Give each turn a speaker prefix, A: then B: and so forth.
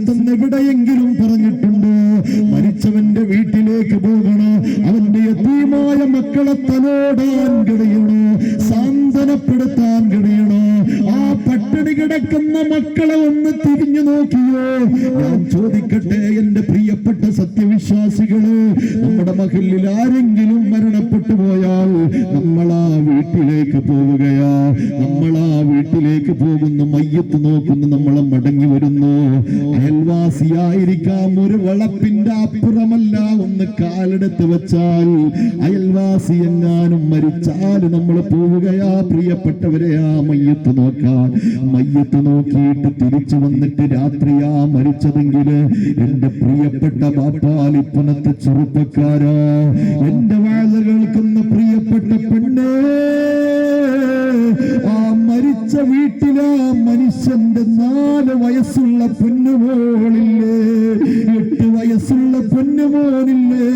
A: സുന്നത്തെന്ന് എവിടെയെങ്കിലും പറഞ്ഞിട്ടുണ്ടോ? മരിച്ചവന്റെ വീട്ടിലേക്ക് പോകണോ, അവന്റെ യതീമായ മക്കളെ തലോടാൻ കഴിയണോ, സാന്ത്വനപ്പെടുത്താൻ കഴിയണോ? ആ പട്ടിണി കിടക്കുന്ന മക്കളെ ഒന്ന് തിരിഞ്ഞു നോക്കിയോ? ഞാൻ ചോദിക്കട്ടെ എന്റെ പ്രിയപ്പെട്ട സത്യവിശ്വാസികളെ, നമ്മുടെ മഹല്ലിൽ ആരെങ്കിലും മരണപ്പെട്ടു പോയാൽ നമ്മൾ ആ വീട്ടിലേക്ക് പോവുകയാ, നമ്മൾ ആ വീട്ടിലേക്ക് പോകുന്നു, മയ്യത്ത് നോക്കുന്നു, നമ്മളെ മടങ്ങി വരുന്നു. അയൽവാസിയായിരിക്കാം, ഒരു വളപ്പിന്റെ അപ്പുറമല്ല, ഒന്ന് കാലെടുത്ത് വെച്ചാൽ അയൽവാസി എങ്ങാനും മരിച്ചാൽ നമ്മൾ പോവുകയാ പ്രിയപ്പെട്ടവരെ ആ മയ്യത്ത് നോക്കാൻ. മയ്യത്ത് നോക്കിയിട്ട് തിരിച്ചു വന്നിട്ട് രാത്രിയാ മരിച്ചതെങ്കിൽ എന്റെ പ്രിയപ്പെട്ട ബാപ്പാലിപ്പനത്തെ ചെറുപ്പക്കാരാ, എന്റെ വാഴ കേൾക്കുന്ന പ്രിയപ്പെട്ട പെണ്ണേ, ആ മരിച്ച വീട്ടിലാ മനുഷ്യന്റെ 4 വയസ്സുള്ള പൊന്നുമോളില്ലേ, 8 വയസ്സുള്ള പൊന്നുമോനില്ലേ,